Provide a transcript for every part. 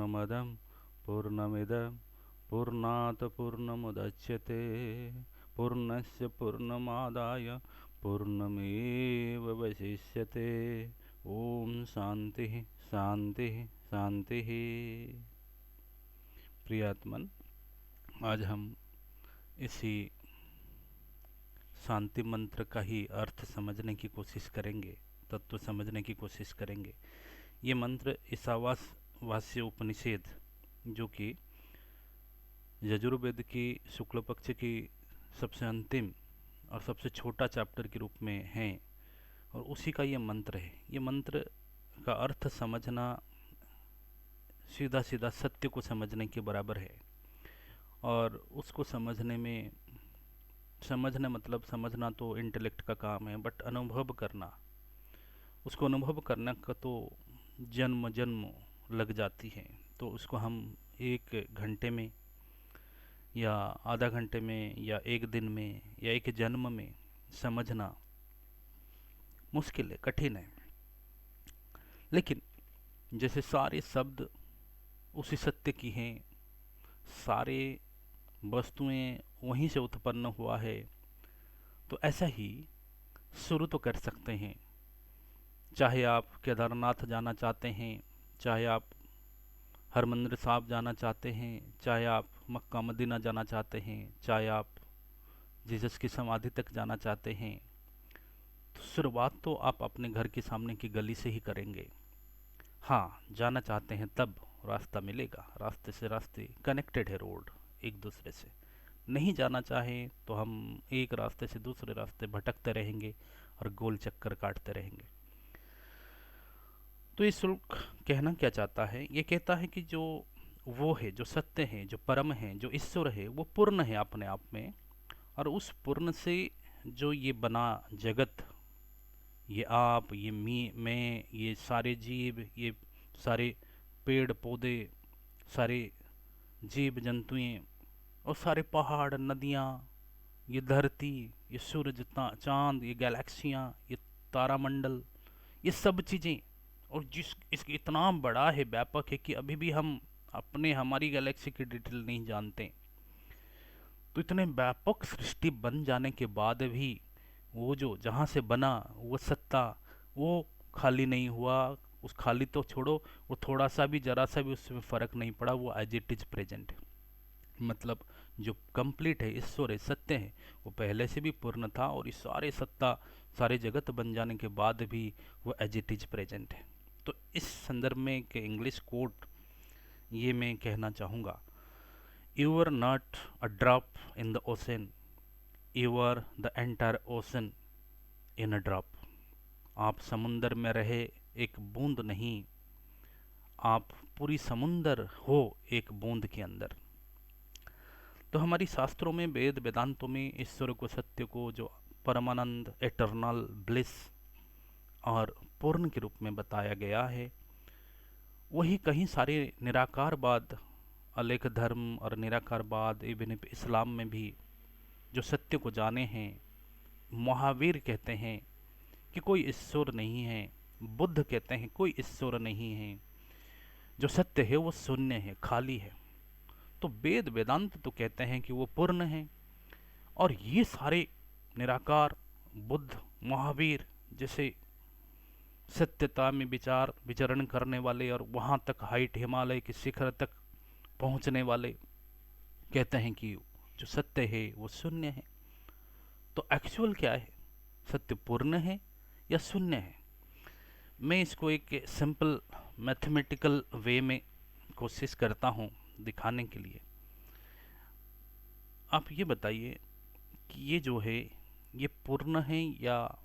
पूर्णमदं पूर्णमिदं पूर्णात् पूर्णमुदच्यते पूर्णस्य पूर्णमादाय पूर्णमेवावशिष्यते। ओम शांति शांति शांति। प्रियात्मन, आज हम इसी शांति मंत्र का ही अर्थ समझने की कोशिश करेंगे, तत्व समझने की कोशिश करेंगे। ये मंत्र ईशावास्य उपनिषद, जो कि यजुर्वेद की शुक्ल पक्ष की सबसे अंतिम और सबसे छोटा चैप्टर के रूप में है, और उसी का ये मंत्र है। ये मंत्र का अर्थ समझना सीधा सीधा सत्य को समझने के बराबर है, और उसको समझना तो इंटेलेक्ट का काम है, बट अनुभव करना, उसको अनुभव करने का तो जन्म जन्म लग जाती है। तो उसको हम 1 घंटे में या आधा घंटे में या 1 दिन में या 1 जन्म में समझना मुश्किल है, कठिन है। लेकिन जैसे सारे शब्द उसी सत्य की हैं, सारे वस्तुएं वहीं से उत्पन्न हुआ है, तो ऐसा ही शुरू तो कर सकते हैं। चाहे आप केदारनाथ जाना चाहते हैं, चाहे आप हरमंदिर साहब जाना चाहते हैं, चाहे आप मक्का मदीना जाना चाहते हैं, चाहे आप जीसस की समाधि तक जाना चाहते हैं, तो शुरुआत तो आप अपने घर के सामने की गली से ही करेंगे। हाँ, जाना चाहते हैं तब रास्ता मिलेगा, रास्ते से रास्ते कनेक्टेड है, रोड एक दूसरे से। नहीं जाना चाहें तो हम एक रास्ते से दूसरे रास्ते भटकते रहेंगे और गोल चक्कर काटते रहेंगे। तो ये श्लोक कहना क्या चाहता है? ये कहता है कि जो वो है, जो सत्य है, जो परम है, जो ईश्वर है, वो पूर्ण है अपने आप में, और उस पूर्ण से जो ये बना जगत, ये आप, ये मैं, ये सारे जीव, ये सारे पेड़ पौधे, सारे जीव जंतुएं, और सारे पहाड़, नदियाँ, ये धरती, ये सूरज, चांद, ये गैलेक्सियाँ, ये तारामंडल, ये सब चीज़ें, और इसके इतना बड़ा है, व्यापक है कि अभी भी हम हमारी गैलेक्सी की डिटेल नहीं जानते। तो इतने व्यापक सृष्टि बन जाने के बाद भी वो जो जहाँ से बना वो सत्ता, वो खाली नहीं हुआ। उस खाली तो छोड़ो, वो थोड़ा सा भी, जरा सा भी उसमें फर्क नहीं पड़ा, वो एज इट इज प्रेजेंट है। मतलब जो कंप्लीट है, ईश्वर है, सत्य है, वो पहले से भी पूर्ण था, और इस सारे सत्ता, सारे जगत बन जाने के बाद भी वो एज इट इज प्रेजेंट है। तो इस संदर्भ में के इंग्लिश कोट ये मैं कहना चाहूँगा, you are not a drop in the ocean, you are the entire ocean in a drop. आप समुंदर में रहे एक बूंद नहीं, आप पूरी समुंदर हो एक बूंद के अंदर। तो हमारी शास्त्रों में, वेद वेदांतों में ईश्वर को, सत्य को, जो परमानंद, एटर्नल ब्लिस और पूर्ण के रूप में बताया गया है, वही कहीं सारे निराकारवाद, अलेख धर्म और निराकारवाद, इवन इस्लाम में भी जो सत्य को जाने हैं, महावीर कहते हैं कि कोई ईश्वर नहीं है, बुद्ध कहते हैं कोई ईश्वर नहीं है, जो सत्य है वो शून्य है, खाली है। तो वेद वेदांत तो कहते हैं कि वो पूर्ण है, और ये सारे निराकार, बुद्ध, महावीर जैसे सत्यता में विचरण करने वाले, और वहाँ तक हाइट, हिमालय के शिखर तक पहुँचने वाले कहते हैं कि जो सत्य है वो शून्य है। तो एक्चुअल क्या है? सत्य पूर्ण है या शून्य है? मैं इसको एक सिंपल मैथमेटिकल वे में कोशिश करता हूँ दिखाने के लिए। आप ये बताइए कि ये जो है, ये पूर्ण है या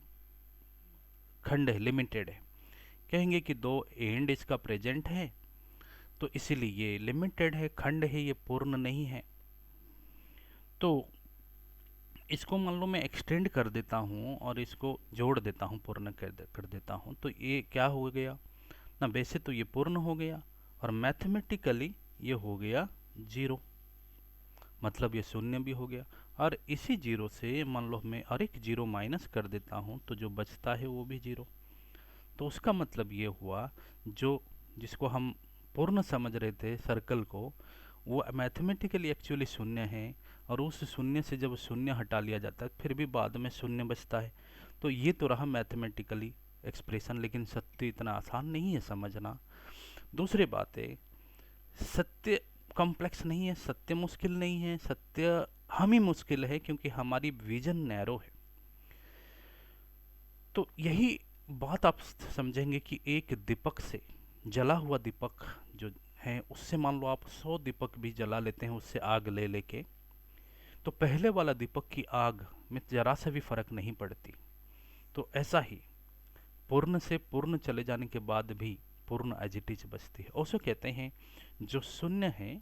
खंड है, लिमिटेड है? कहेंगे कि दो एंड इसका प्रेजेंट है, तो इसीलिए ये लिमिटेड है, खंड है, ये पूर्ण नहीं है। तो इसको मान लो मैं एक्सटेंड कर देता हूँ और इसको जोड़ देता हूँ, पूर्ण कर देता हूँ, तो ये क्या हो गया ना? वैसे तो ये पूर्ण हो गया, और मैथमेटिकली ये हो गया जीरो, मतलब ये शून्य भी हो गया। और इसी जीरो से मान लो मैं और एक जीरो माइनस कर देता हूँ, तो जो बचता है वो भी जीरो। तो उसका मतलब ये हुआ, जो जिसको हम पूर्ण समझ रहे थे सर्कल को, वो मैथमेटिकली एक्चुअली शून्य है, और उस शून्य से जब शून्य हटा लिया जाता है फिर भी बाद में शून्य बचता है। तो ये तो रहा मैथमेटिकली एक्सप्रेशन, लेकिन सत्य इतना आसान नहीं है समझना। दूसरी बात है, सत्य कॉम्प्लेक्स नहीं है, सत्य मुश्किल नहीं है, सत्य हम ही मुश्किल है क्योंकि हमारी विजन नैरो है। तो यही बात आप समझेंगे कि एक दीपक से, जला हुआ दीपक जो है, उससे मान लो आप 100 दीपक भी जला लेते हैं उससे आग ले लेके, तो पहले वाला दीपक की आग में जरा सा भी फर्क नहीं पड़ती। तो ऐसा ही पूर्ण से पूर्ण चले जाने के बाद भी पूर्ण एज इट इज बचती है। ओशो कहते हैं जो शून्य है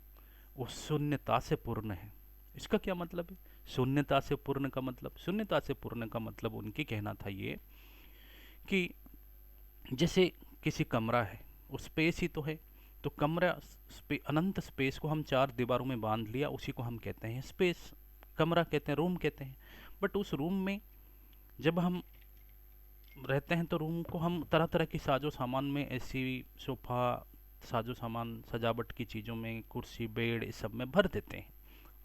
वो शून्यता से पूर्ण है। इसका क्या मतलब है? शून्यता से पूर्ण का मतलब, शून्यता से पूर्ण का मतलब उनकी कहना था ये कि जैसे किसी कमरा है, वो स्पेस ही तो है, तो कमरा अनंत स्पेस को हम चार दीवारों में बांध लिया, उसी को हम कहते हैं स्पेस, कमरा कहते हैं, रूम कहते हैं। बट उस रूम में जब हम रहते हैं तो रूम को हम तरह तरह की साजो सामान में, एसी, सोफा, साजो सामान, सजावट की चीज़ों में, कुर्सी, बेड, इस सब में भर देते हैं,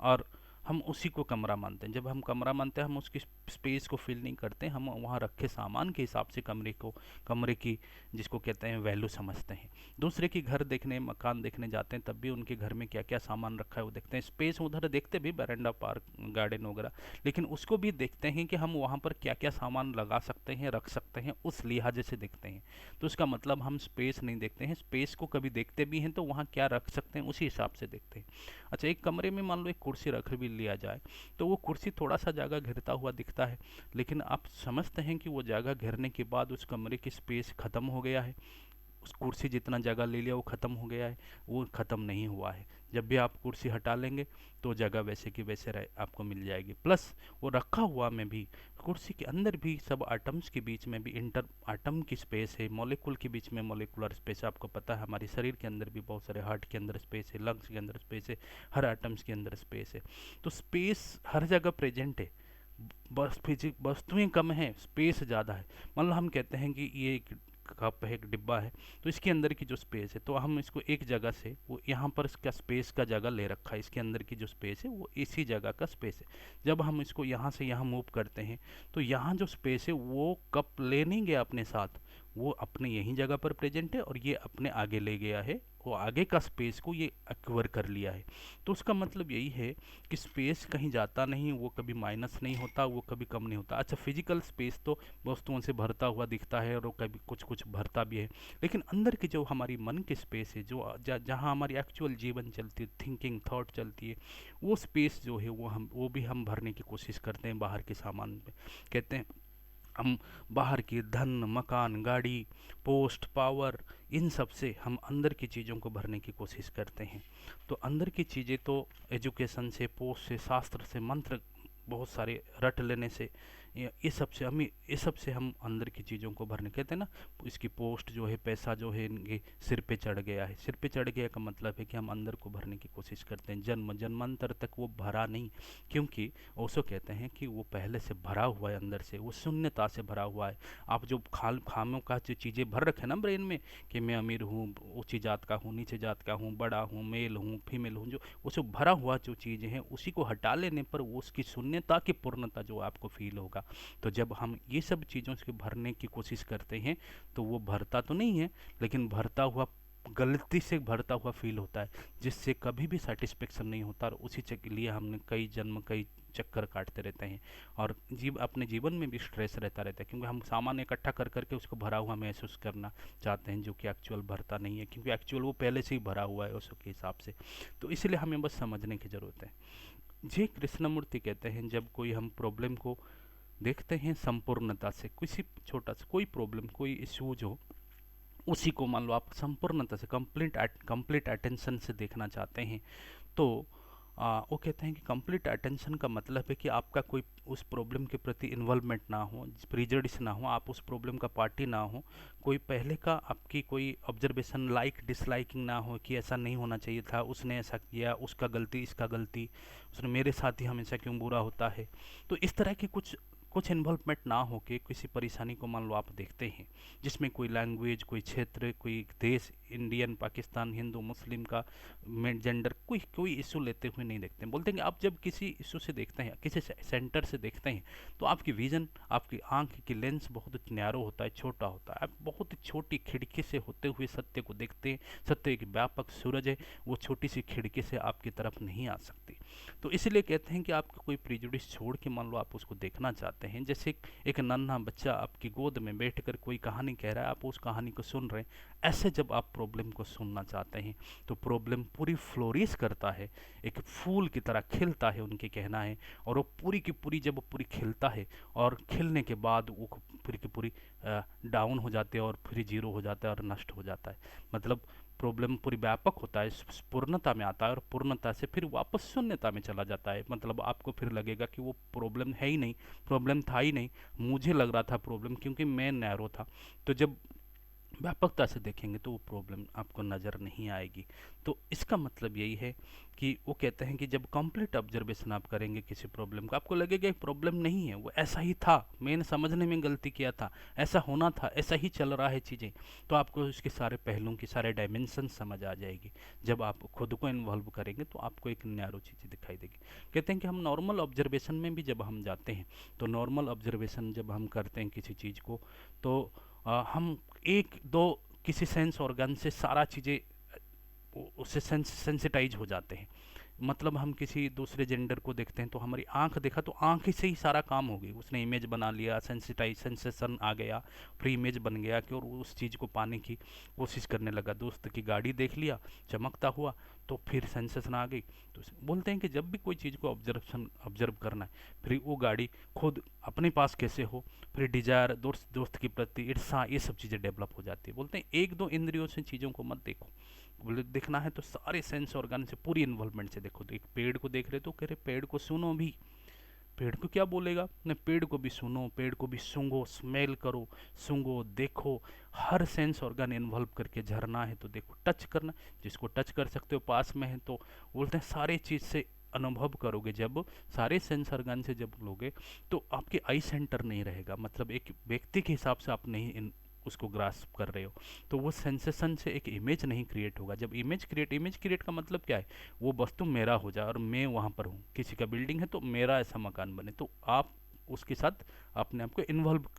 और हम उसी को कमरा मानते हैं। जब हम कमरा मानते हैं हम उसकी स्पेस को फिल नहीं करते, हम वहाँ रखे सामान के हिसाब से कमरे की जिसको कहते हैं वैल्यू समझते हैं। दूसरे की घर देखने, मकान देखने जाते हैं तब भी उनके घर में क्या क्या सामान रखा है वो देखते हैं। स्पेस उधर देखते भी, बरांडा, पार्क, गार्डन वगैरह, लेकिन उसको भी देखते हैं कि हम वहाँ पर क्या क्या सामान लगा सकते हैं, रख सकते हैं, उस लिहाजे से देखते हैं। तो इसका मतलब हम स्पेस नहीं देखते हैं, स्पेस को कभी देखते भी हैं तो वहाँ क्या रख सकते हैं उसी हिसाब से देखते हैं। अच्छा, एक कमरे में मान लो एक कुर्सी रख भी लिया जाए, तो वो कुर्सी थोड़ा सा जगह घेरता हुआ दिखता है, लेकिन आप समझते हैं कि वो जगह घेरने के बाद उस कमरे की स्पेस खत्म हो गया है, उस कुर्सी जितना जगह ले लिया वो ख़त्म हो गया है। वो ख़त्म नहीं हुआ है। जब भी आप कुर्सी हटा लेंगे तो जगह वैसे की वैसे रह आपको मिल जाएगी। प्लस वो रखा हुआ में भी, कुर्सी के अंदर भी सब आटम्स के बीच में भी इंटर आटम की स्पेस है, मॉलिक्यूल के बीच में मॉलिकुलर स्पेस है। आपको पता है हमारे शरीर के अंदर भी बहुत सारे, हार्ट के अंदर स्पेस है, लंग्स के अंदर स्पेस है, हर आटम्स के अंदर स्पेस है। तो स्पेस हर जगह प्रेजेंट है। बस फिजिक वस्तुएं कम हैं, स्पेस ज़्यादा है। मान लो हम कहते हैं कि ये एक कप है, एक डिब्बा है, तो इसके अंदर की जो स्पेस है, तो हम इसको एक जगह से, वो यहाँ पर इसका स्पेस का जगह ले रखा है, इसके अंदर की जो स्पेस है वो इसी जगह का स्पेस है। जब हम इसको यहाँ से यहाँ मूव करते हैं तो यहाँ जो स्पेस है वो कप ले नहीं गया अपने साथ, वो अपने यही जगह पर प्रेजेंट है, और ये अपने आगे ले गया है, वो आगे का स्पेस को ये एक्वायर कर लिया है। तो उसका मतलब यही है कि स्पेस कहीं जाता नहीं, वो कभी माइनस नहीं होता, वो कभी कम नहीं होता। अच्छा, फिजिकल स्पेस तो वस्तुओं से भरता हुआ दिखता है और वो कभी कुछ कुछ भरता भी है, लेकिन अंदर की जो हमारी मन की स्पेस है, जो जहाँ हमारी एक्चुअल जीवन चलती है, थिंकिंग थॉट चलती है, वो स्पेस जो है वो भी हम भरने की कोशिश करते हैं बाहर के सामान पे। कहते हैं हम बाहर की धन, मकान, गाड़ी, पोस्ट, पावर, इन सब से हम अंदर की चीज़ों को भरने की कोशिश करते हैं। तो अंदर की चीज़ें तो एजुकेशन से, पोस्ट से, शास्त्र से, मंत्र बहुत सारे रट लेने से, ये सब से हम अंदर की चीज़ों को भरने, कहते हैं ना, इसकी पोस्ट जो है, पैसा जो है इनके सिर पे चढ़ गया है। सिर पे चढ़ गया का मतलब है कि हम अंदर को भरने की कोशिश करते हैं। जन्म जन्मांतर तक वो भरा नहीं, क्योंकि ओशो कहते हैं कि वो पहले से भरा हुआ है, अंदर से वो शून्यता से भरा हुआ है। आप जो खामों का जो चीज़ें भर रखे ना ब्रेन में, कि मैं अमीर हूँ, ऊंची जात का हूँ, नीचे जात का हूँ, बड़ा हूँ, मेल हूँ, फीमेल हूँ, जो उसे भरा हुआ जो चीज़ें हैं उसी को हटा लेने पर वो उसकी शून्यता की पूर्णता जो आपको फील होगा। तो जब हम ये सब चीज़ों से भरने की कोशिश करते हैं तो वो भरता तो नहीं है, लेकिन भरता हुआ, गलती से भरता हुआ फील होता है, जिससे कभी भी सेटिस्फेक्शन नहीं होता, और उसी के लिए हमने कई जन्म, कई चक्कर काटते रहते हैं, और अपने जीवन में भी स्ट्रेस रहता है, क्योंकि हम सामान इकट्ठा कर करके उसको भरा हुआ महसूस करना चाहते हैं, जो कि एक्चुअल भरता नहीं है, क्योंकि एक्चुअल वो पहले से ही भरा हुआ है उसके हिसाब से। तो इसलिए हमें बस समझने की ज़रूरत है। जी कृष्णमूर्ति कहते हैं जब कोई हम प्रॉब्लम को देखते हैं संपूर्णता से, किसी छोटा सा कोई प्रॉब्लम, कोई इश्यूज हो, उसी को मान लो आप संपूर्णता से, कंप्लीट अटेंशन से देखना चाहते हैं, तो वो कहते हैं कि कंप्लीट अटेंशन का मतलब है कि आपका कोई उस प्रॉब्लम के प्रति इन्वॉल्वमेंट ना हो, प्रीजडिस ना हो, आप उस प्रॉब्लम का पार्टी ना हो, कोई पहले का आपकी कोई ऑब्जर्वेशन, लाइक डिसलाइकिंग ना हो कि ऐसा नहीं होना चाहिए था, उसने ऐसा किया, उसका गलती, इसका गलती, उसने मेरे साथ ही हमेशा क्यों बुरा होता है। तो इस तरह की कुछ कुछ इन्वॉल्वमेंट ना होके किसी परेशानी को मान लो आप देखते हैं, जिसमें कोई लैंग्वेज, कोई क्षेत्र, कोई देश, इंडियन, पाकिस्तान, हिंदू, मुस्लिम का जेंडर, कोई कोई इशू लेते हुए नहीं देखते हैं। बोलते हैं कि आप जब किसी इशू से देखते हैं, किसी सेंटर से देखते हैं, तो आपकी विजन, आपकी आंख की लेंस बहुत नैरो होता है, छोटा होता है। आप बहुत छोटी खिड़की से होते हुए सत्य को देखते हैं। सत्य एक व्यापक सूरज है, वो छोटी सी खिड़की से आपकी तरफ नहीं आ सकती। तो इसलिए कहते हैं कि आपका कोई प्रिजुडिस छोड़ के मान लो आप उसको देखना चाहते हैं, जैसे एक नन्हा बच्चा आपकी गोद में बैठकर कोई कहानी कह रहा है, आप उस कहानी को सुन रहे हैं। ऐसे जब आप प्रॉब्लम को सुनना चाहते हैं तो प्रॉब्लम पूरी फ्लोरिश करता है, एक फूल की तरह खिलता है, उनके कहना है। और वो पूरी की पूरी जब पूरी खिलता है और खिलने के बाद वो पूरी की पूरी डाउन हो जाते हैं और फिर जीरो हो जाता है और नष्ट हो जाता है। मतलब प्रॉब्लम पूरी व्यापक होता है, पूर्णता में आता है और पूर्णता से फिर वापस शून्यता में चला जाता है। मतलब आपको फिर लगेगा कि वो प्रॉब्लम है ही नहीं, प्रॉब्लम था ही नहीं, मुझे लग रहा था प्रॉब्लम, क्योंकि मैं नैरो था। तो जब व्यापकता से देखेंगे तो वो प्रॉब्लम आपको नज़र नहीं आएगी। तो इसका मतलब यही है कि वो कहते हैं कि जब कंप्लीट ऑब्जर्वेशन आप करेंगे किसी प्रॉब्लम का, आपको लगेगा एक प्रॉब्लम नहीं है, वो ऐसा ही था, मैंने समझने में गलती किया था, ऐसा होना था, ऐसा ही चल रहा है चीज़ें। तो आपको उसके सारे पहलुओं की, सारे डायमेंशन समझ आ जाएगी। जब आप खुद को इन्वॉल्व करेंगे तो आपको एक नैरो चीज़ दिखाई देगी। कहते हैं कि हम नॉर्मल ऑब्जर्वेशन में भी जब हम जाते हैं, तो नॉर्मल ऑब्जर्वेशन जब हम करते हैं किसी चीज़ को, तो हम एक दो किसी सेंस ऑर्गन से सारा चीज़ें उससे सेंसिटाइज हो जाते हैं। मतलब हम किसी दूसरे जेंडर को देखते हैं तो हमारी आंख देखा तो आंख से ही सारा काम हो गया, उसने इमेज बना लिया, सेंसिटाइज सेंसेशन आ गया, फिर इमेज बन गया कि और उस चीज़ को पाने की कोशिश करने लगा। दोस्त की गाड़ी देख लिया, चमकता हुआ, तो फिर सेंसेशन आ गई। तो बोलते हैं कि जब भी कोई चीज़ को ऑब्जर्व करना है, फिर वो गाड़ी खुद अपने पास कैसे हो, फिर डिजायर, दोस्त दोस्त के प्रति ईर्षा, ये सब चीज़ें डेवलप हो जाती है। बोलते हैं एक दो इंद्रियों से चीज़ों को मत देखो, बोले देखना है तो सारे सेंस ऑर्गन से, पूरी इन्वॉल्वमेंट से देखो। तो एक पेड़ को देख रहे तो कह रहे पेड़ को सुनो भी, पेड़ को क्या बोलेगा ने, पेड़ को भी सुनो, पेड़ को भी सूंघो, स्मेल करो, सूंघो, देखो, हर सेंस ऑर्गन इन्वॉल्व करके। झरना है तो देखो, टच करना, जिसको टच कर सकते हो पास में है तो बोलते हैं सारे चीज़ से अनुभव करोगे। जब सारे सेंस ऑर्गन से जब लोगे तो आपके आई सेंटर नहीं रहेगा, मतलब एक व्यक्ति के हिसाब से आप नहीं उसको ग्रास्प कर रहे हो, तो वो सेंसेशन से एक इमेज नहीं क्रिएट होगा। जब इमेज क्रिएट का मतलब क्या है, वो वस्तु मेरा हो जाए और मैं वहाँ पर हूँ। किसी का बिल्डिंग है तो मेरा ऐसा मकान बने, तो आप उसके साथ अपने आप को इन्वॉल्व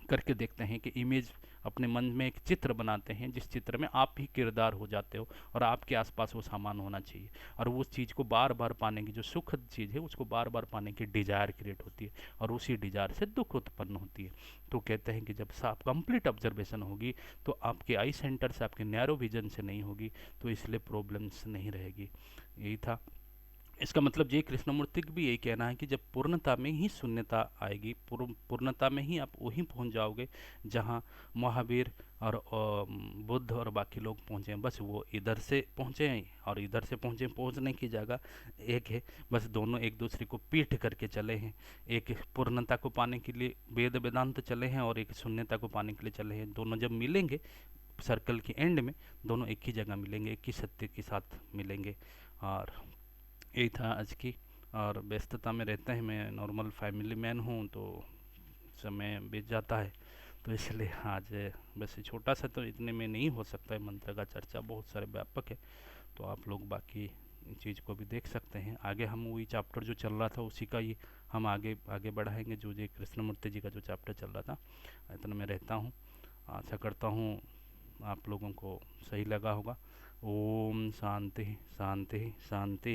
करके देखते हैं कि इमेज, अपने मन में एक चित्र बनाते हैं जिस चित्र में आप ही किरदार हो जाते हो और आपके आसपास वो सामान होना चाहिए। और वो चीज़ को बार बार पाने की, जो सुखद चीज़ है उसको बार बार पाने की डिजायर क्रिएट होती है और उसी डिजायर से दुख उत्पन्न होती है। तो कहते हैं कि जब साफ कंप्लीट ऑब्जर्वेशन होगी तो आपके आई सेंटर से, आपके नैरो विजन से नहीं होगी, तो इसलिए प्रॉब्लम्स नहीं रहेगी। यही था इसका मतलब। ये कृष्णमूर्ति का भी यही कहना है कि जब पूर्णता में ही शून्यता आएगी, पूर्णता में ही आप वहीं पहुंच जाओगे जहां महावीर और बुद्ध और बाकी लोग पहुंचे हैं। बस वो इधर से पहुंचे हैं और इधर से पहुंचे, पहुंचने की जगह एक है, बस दोनों एक दूसरे को पीट करके चले हैं। एक पूर्णता को पाने के लिए वेद वेदांत चले हैं और एक शून्यता को पाने के लिए चले हैं। दोनों जब मिलेंगे सर्कल के एंड में, दोनों एक ही जगह मिलेंगे, एक ही सत्य के साथ मिलेंगे। और यही था आज की। और व्यस्तता में रहते हैं, मैं नॉर्मल फैमिली मैन हूँ तो समय बीत जाता है, तो इसलिए आज बस छोटा सा, तो इतने में नहीं हो सकता है। मंत्र का चर्चा बहुत सारे व्यापक है, तो आप लोग बाकी चीज़ को भी देख सकते हैं। आगे हम वही चैप्टर जो चल रहा था उसी का ही हम आगे आगे बढ़ाएंगे, जो जी कृष्णमूर्ति जी का जो चैप्टर चल रहा था। इतना मैं रहता हूँ, आशा करता हूँ आप लोगों को सही लगा होगा। ओम शांति शांति शांति।